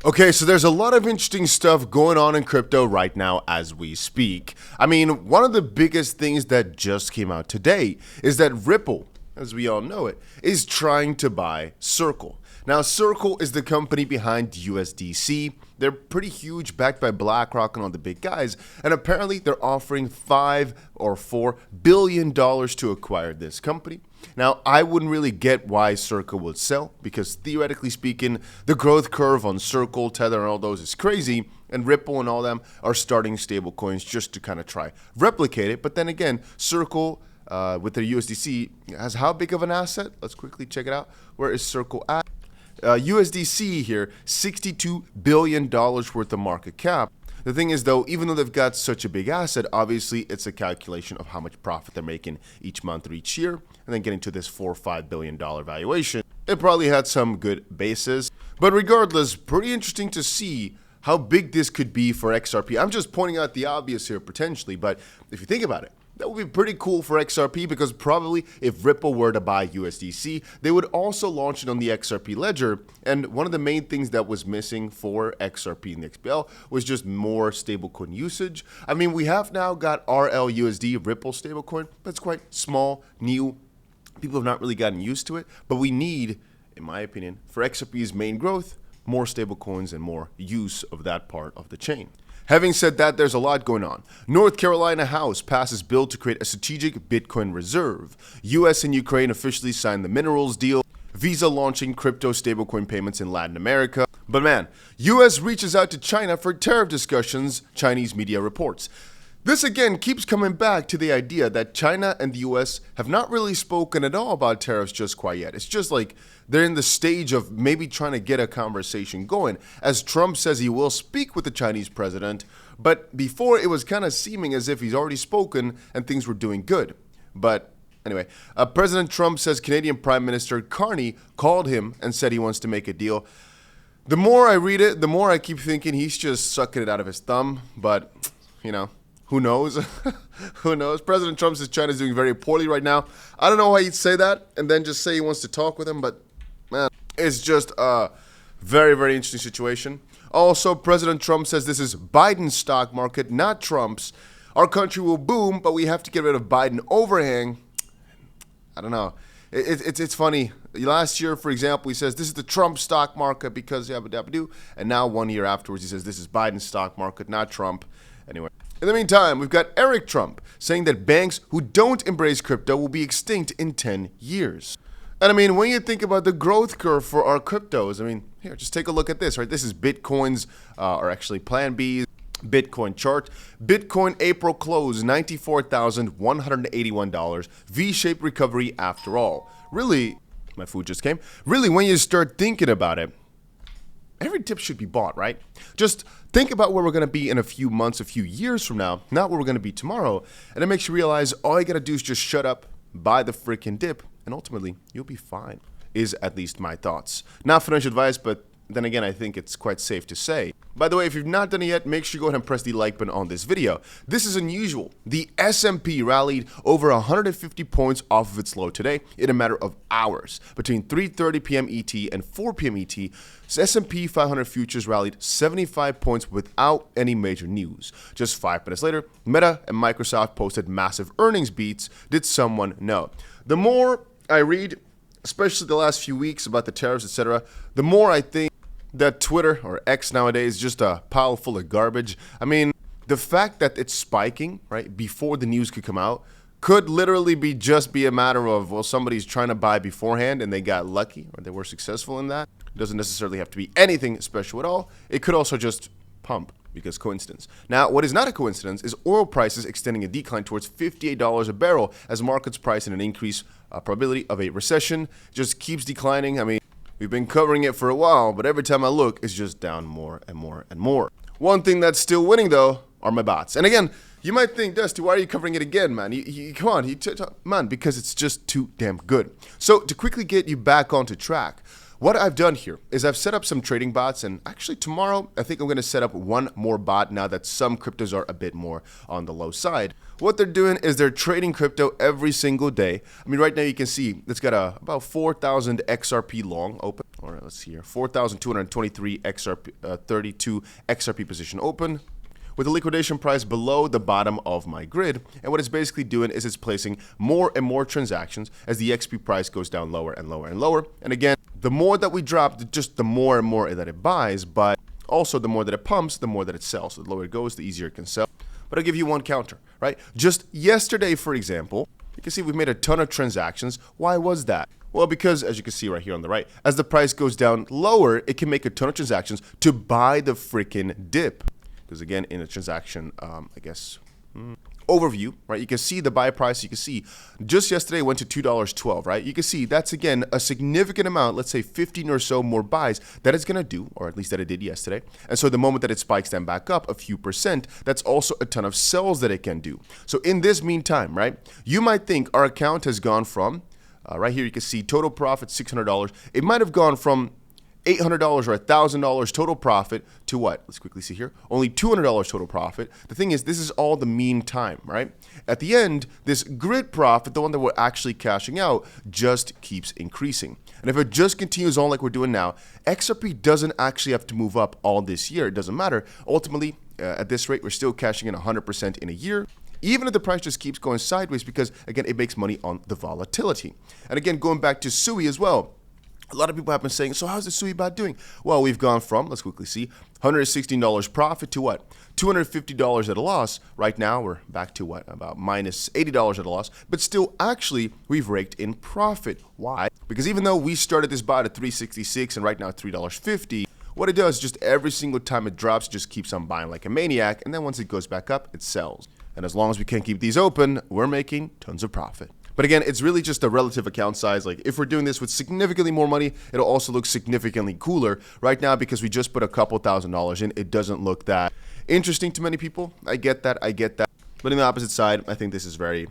Okay, so there's a lot of interesting stuff going on in crypto right now as we speak. I mean, one of the biggest things that just came out today is that Ripple, as we all know it, is trying to buy Circle. Now, Circle is the company behind USDC. They're pretty huge, backed by BlackRock and all the big guys, and apparently they're offering $5 or $4 billion to acquire this company. Now, I wouldn't really get why Circle would sell, because theoretically speaking, the growth curve on Circle, Tether, and all those is crazy, and Ripple and all them are starting stable coins just to kind of try replicate it. But then again, Circle with their USDC has how big of an asset? Let's quickly check it out. Where is Circle at? USDC here, $62 billion worth of market cap. The thing is, though, even though they've got such a big asset, obviously it's a calculation of how much profit they're making each month or each year, and then getting to this $4 or $5 billion valuation. It probably had some good basis, but regardless, pretty interesting to see how big this could be for XRP. I'm just pointing out the obvious here potentially, but if you think about it, that would be pretty cool for XRP, because probably if Ripple were to buy USDC, they would also launch it on the XRP ledger. And one of the main things that was missing for XRP and the XBL was just more stablecoin usage. I mean, we have now got RLUSD, Ripple stablecoin. That's quite small, new. People have not really gotten used to it, but we need, in my opinion, for XRP's main growth, more stablecoins and more use of that part of the chain. Having said that, there's a lot going on. North Carolina House passes bill to create a strategic Bitcoin reserve. US and Ukraine officially signed the minerals deal. Visa launching crypto stablecoin payments in Latin America. But man, US reaches out to China for tariff discussions, Chinese media reports. This again keeps coming back to the idea that China and the US have not really spoken at all about tariffs just quite yet. It's just like they're in the stage of maybe trying to get a conversation going, as Trump says he will speak with the Chinese president, but before it was kind of seeming as if he's already spoken and things were doing good. But anyway, President Trump says Canadian Prime Minister Carney called him and said he wants to make a deal. The more I read it, the more I keep thinking he's just sucking it out of his thumb, but you know, who knows? Who knows? President Trump says China's doing very poorly right now. I don't know why he'd say that and then just say he wants to talk with him, but man, it's just a very, very interesting situation. Also, President Trump says this is Biden's stock market, not Trump's. Our country will boom, but we have to get rid of Biden overhang. I don't know. It's funny. Last year, for example, he says this is the Trump stock market because yabba dabba doo, and now 1 year afterwards he says this is Biden's stock market, not Trump. Anyway. In the meantime, we've got Eric Trump saying that banks who don't embrace crypto will be extinct in 10 years. And I mean, when you think about the growth curve for our cryptos, I mean, here, just take a look at this, right? This is Bitcoin's, or actually Plan B's Bitcoin chart. Bitcoin April close, $94,181. V-shaped recovery after all. Really, my food just came. Really, when you start thinking about it, every tip should be bought, right? Just think about where we're going to be in a few months, a few years from now, not where we're going to be tomorrow. And it makes you realize all you got to do is just shut up, buy the freaking dip, and ultimately you'll be fine, is at least my thoughts. Not financial advice, but then again, I think it's quite safe to say. By the way, if you've not done it yet, make sure you go ahead and press the like button on this video. This is unusual. The S&P rallied over 150 points off of its low today in a matter of hours. Between 3:30 p.m. ET and 4 p.m. ET, S&P 500 futures rallied 75 points without any major news. Just 5 minutes later, Meta and Microsoft posted massive earnings beats. Did someone know? The more I read, especially the last few weeks about the tariffs, etc., the more I think that Twitter, or X nowadays, is just a pile full of garbage. I mean, the fact that it's spiking, right, before the news could come out, could literally just be a matter of, well, somebody's trying to buy beforehand and they got lucky, or they were successful in that. It doesn't necessarily have to be anything special at all. It could also just pump, because coincidence. Now, what is not a coincidence is oil prices extending a decline towards $58 a barrel as markets price in an increased probability of a recession. Just keeps declining. I mean, we've been covering it for a while, but every time I look, it's just down more and more and more. One thing that's still winning, though, are my bots. And again, you might think, Dusty, why are you covering it again, man? Come on, man, because it's just too damn good. So to quickly get you back onto track, what I've done here is I've set up some trading bots, and actually tomorrow I think I'm going to set up one more bot now that some cryptos are a bit more on the low side. What they're doing is they're trading crypto every single day. I mean, right now you can see it's got about 4,000 XRP long open. All right, let's see here. 4,223 XRP, 32 XRP position open, with the liquidation price below the bottom of my grid. And what it's basically doing is it's placing more and more transactions as the XP price goes down lower and lower and lower. And again, the more that we drop, just the more and more that it buys, but also the more that it pumps, the more that it sells. So the lower it goes, the easier it can sell. But I'll give you one counter, right? Just yesterday, for example, you can see we've made a ton of transactions. Why was that? Well, because as you can see right here on the right, as the price goes down lower, it can make a ton of transactions to buy the freaking dip. Because again, in a transaction, overview, right? You can see the buy price. You can see just yesterday it went to $2.12, right? You can see that's again a significant amount, let's say 15 or so more buys that it's going to do, or at least that it did yesterday. And so the moment that it spikes them back up a few percent, that's also a ton of sells that it can do. So in this meantime, right, you might think our account has gone from, right here you can see total profit $600. It might have gone from $800 or $1,000 total profit to what? Let's quickly see here. Only $200 total profit. The thing is, this is all the meantime, right? At the end, this grid profit, the one that we're actually cashing out, just keeps increasing. And if it just continues on like we're doing now, XRP doesn't actually have to move up all this year. It doesn't matter. Ultimately, at this rate, we're still cashing in 100% in a year, even if the price just keeps going sideways, because again, it makes money on the volatility. And again, going back to SUI as well. A lot of people have been saying, so how's the SUI bot doing? Well, we've gone from, let's quickly see, $116 profit to what? $250 at a loss. Right now, we're back to what? About minus $80 at a loss. But still, actually, we've raked in profit. Why? Because even though we started this bot at $3.66 and right now it's $3.50, what it does, just every single time it drops, just keeps on buying like a maniac. And then once it goes back up, it sells. And as long as we can keep these open, we're making tons of profit. But again, it's really just a relative account size. Like if we're doing this with significantly more money, it'll also look significantly cooler. Right now, because we just put a couple $1,000s in, it doesn't look that interesting to many people. I get that. But on the opposite side, I think this is very,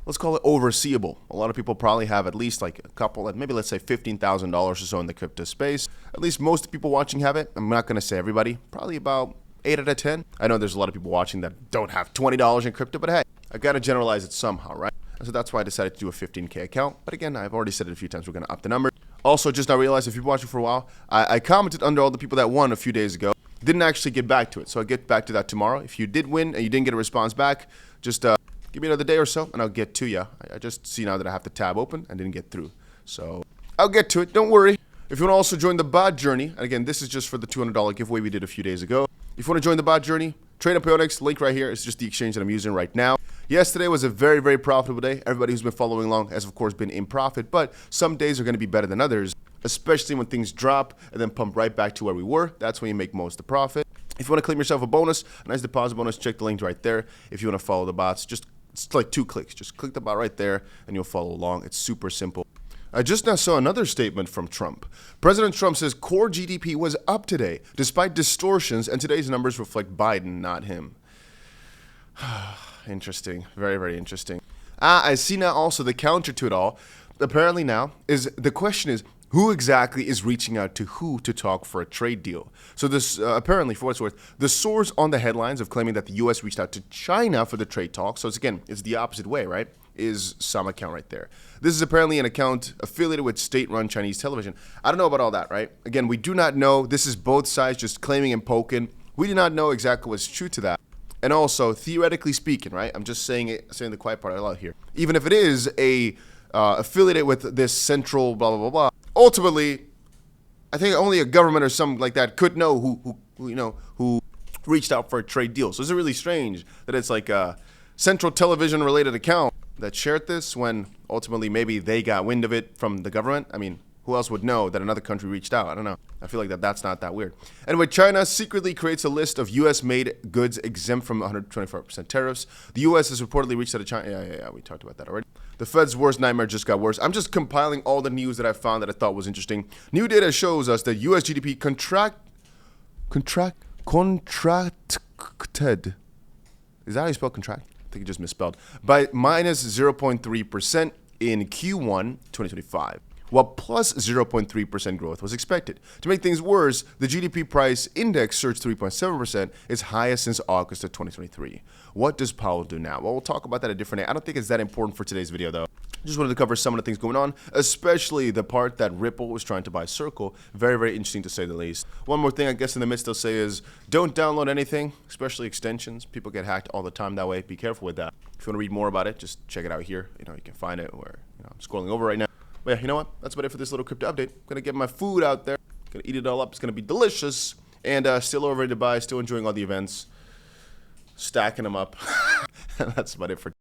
let's call it overseeable. A lot of people probably have at least like a couple, maybe let's say $15,000 or so in the crypto space. At least most people watching have it. I'm not going to say everybody, probably about 8 out of 10. I know there's a lot of people watching that don't have $20 in crypto, but hey, I got to generalize it somehow, right? So that's why I decided to do a 15K account. But again, I've already said it a few times, we're going to up the number. Also, just now realized if you've been watching for a while, I commented under all the people that won a few days ago. Didn't actually get back to it. So I'll get back to that tomorrow. If you did win and you didn't get a response back, just give me another day or so and I'll get to you. I just see now that I have the tab open and didn't get through. So I'll get to it. Don't worry. If you want to also join the bot journey, and again, this is just for the $200 giveaway we did a few days ago. If you want to join the bot journey, Trade on Pionex, link right here. It's just the exchange that I'm using right now. Yesterday was a very, very profitable day. Everybody who's been following along has, of course, been in profit, but some days are going to be better than others, especially when things drop and then pump right back to where we were. That's when you make most of the profit. If you want to claim yourself a bonus, a nice deposit bonus, check the link right there. If you want to follow the bots, it's like 2 clicks. Just click the bot right there and you'll follow along. It's super simple. I just now saw another statement from Trump. President Trump says core GDP was up today, despite distortions, and today's numbers reflect Biden, not him. Interesting. Very, very interesting. I see now also the counter to it all. Apparently now, the question is, who exactly is reaching out to who to talk for a trade deal? So this, apparently, for what it's worth, the source on the headlines of claiming that the U.S. reached out to China for the trade talk, so it's the opposite way, right, is some account right there. This is apparently an account affiliated with state-run Chinese television. I don't know about all that, right? Again, we do not know. This is both sides just claiming and poking. We do not know exactly what's true to that. And also, theoretically speaking, right, I'm just saying the quiet part out loud here. Even if it is affiliated with this central blah, blah, blah, blah, ultimately, I think only a government or something like that could know who reached out for a trade deal. So it's really strange that it's like a central television related account that shared this when ultimately maybe they got wind of it from the government. I mean, who else would know that another country reached out? I don't know. I feel like that's not that weird. Anyway, China secretly creates a list of U.S.-made goods exempt from 125% tariffs. The U.S. has reportedly reached out to China. Yeah, we talked about that already. The Fed's worst nightmare just got worse. I'm just compiling all the news that I found that I thought was interesting. New data shows us that U.S. GDP contracted. Is that how you spell contract? I think it just misspelled. By minus 0.3% in Q1 2025. while plus 0.3% growth was expected. To make things worse, the GDP price index surged 3.7%, its highest since August of 2023. What does Powell do now? Well, we'll talk about that a different day. I don't think it's that important for today's video, though. Just wanted to cover some of the things going on, especially the part that Ripple was trying to buy Circle. Very, very interesting to say the least. One more thing I guess in the midst they'll say is don't download anything, especially extensions. People get hacked all the time that way. Be careful with that. If you want to read more about it, just check it out here. You can find it where I'm scrolling over right now. But yeah, you know what? That's about it for this little crypto update. I'm gonna get my food out there. Gonna eat it all up. It's gonna be delicious. And still over to Dubai, still enjoying all the events. Stacking them up. That's about it for